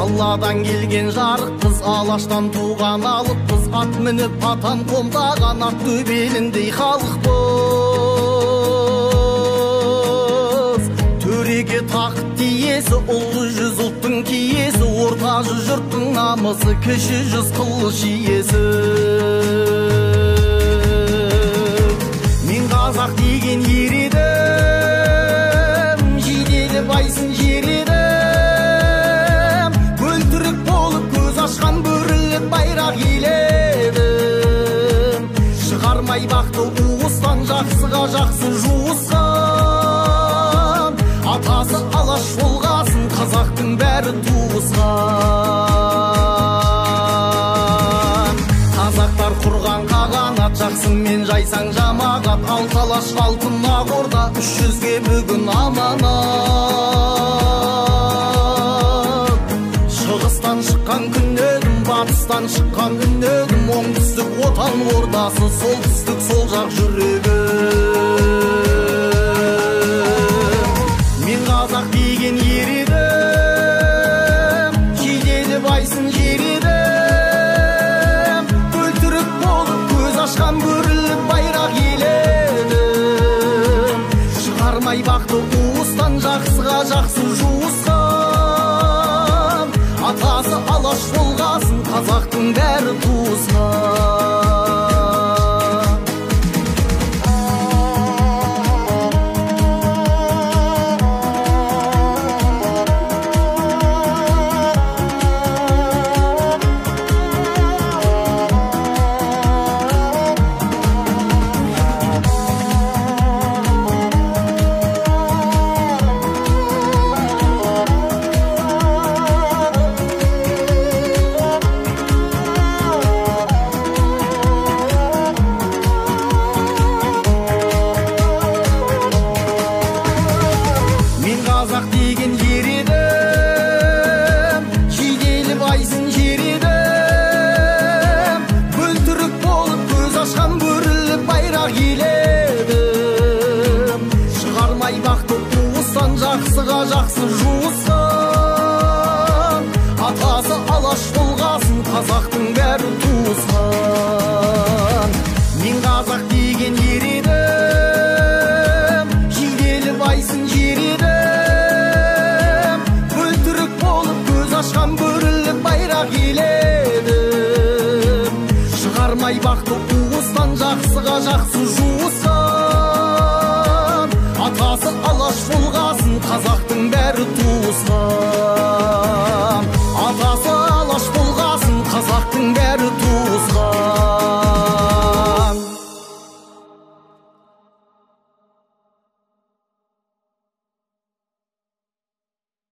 Алладан келген жарықпыз, алаштан туған алыппыз, ат мініп атан қомдаған ат төбеліндей халықпыз. Төреге тақыт тиесі, ұлы жүз ұлттың киесі, орта жүз жұрттың намысы, кіші жүз қылыш иесі. Мен қазақ деген ер едім, жиделі байсын жер едім, бөлтірік болып көз ашқан бөріліп байрақ еледім. Шығармай бақты уыстан, жақсыға жақсы жуысқан, атасы алаш болғасын, қазақтың бәрі туысқан. Қазақтар құрған қағанат, жақсымен жайсаң жамағат, алталаш алтын ақ орда, 300-ге бүгін аманат. Шығыстан шыққан күн едім, батыстан шыққан үн едім, оңтүстік отан ордасы, солтүстік сол жақ жүрегі. Мен қазақ деген ер едім, жиделі байсын жер едім, бөлтірік болып көз ашқан бөріліп байрақ еледім. Шығармай бақты уыстан, жақсыға жақсы жуысқан, атасы алаш болғасын, қазақтың бәрі туысқан. Жақсыға жақсы жуысқан, атасы алаш болғасын, қазақтың бәрі туысқан. Мен қазақ деген ер едім, жиделі байсын жер едім, бөлтірік болып көз ашқан бөріліп байрақ еледім. Шығармай бақты уыстан, жақсыға жақсы жуысқан, атасы алаш болғасын, қазақтың бәрі туысқан.